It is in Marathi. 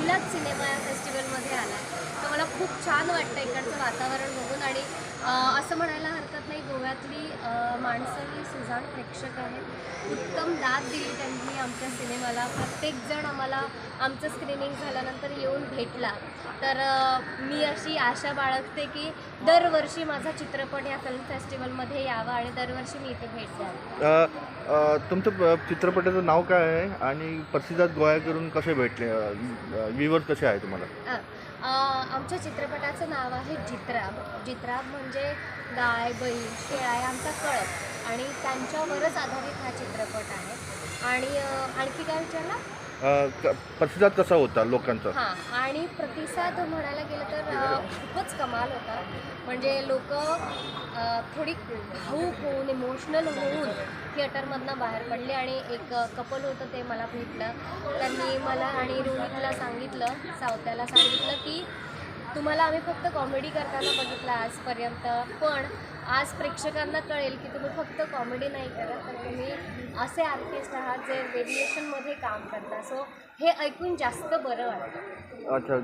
पहिलाच सिनेमा या फेस्टिवलमध्ये आला आहे. तर मला खूप छान वाटतं इकडचं वातावरण बघून आणि असं म्हणायला हरकत नाही, गोव्यातली माणसं ही सुजाण प्रेक्षक आहेत. उत्तम दाद दिली त्यांनी आमच्या सिनेमाला. प्रत्येकजण आम्हाला आमचं स्क्रीनिंग झाल्यानंतर येऊन भेटला. तर मी अशी आशा बाळगते की दरवर्षी माझा चित्रपट या फिल्म फेस्टिवलमध्ये यावा आणि दरवर्षी मी इथे भेट द्यावी. तुमचं चित्रपटाचं नाव काय आहे आणि प्रसिद्ध गोव्याकरून कसे भेटले? व्ह्यूअर्स कसे आहे तुम्हाला? अ, अ, आमच्या चित्रपटाचं नाव आहे जित्राब. जित्राब म्हणजे गाय, बैल, शेळा यांचा कळप आणि त्यांच्यावरच आधारित हा चित्रपट आहे. आणि आणखी काय विचारला? प्रतिसाद कसा होता लोकांचा? हां. आणि प्रतिसाद म्हणायला गेलं तर खूपच कमाल होता. म्हणजे लोकं थोडी भावूक होऊन, इमोशनल होऊन थिएटरमधनं बाहेर पडले आणि एक कपल होतं ते मला भेटलं. त्यांनी मला आणि रोहितला सांगितलं, सावत्याला सांगितलं, की तुम्हाला आम्ही फक्त कॉमेडी करताना बघितलं आजपर्यंत, पण आज प्रेक्षकांना कळेल की तुम्ही फक्त कॉमेडी नाही करत, तर तुम्ही असे आर्टिस्ट आहात जे व्हेरिएशनमध्ये काम करता. सो हे ऐकून जास्त बरं वाटलं. अच्छा.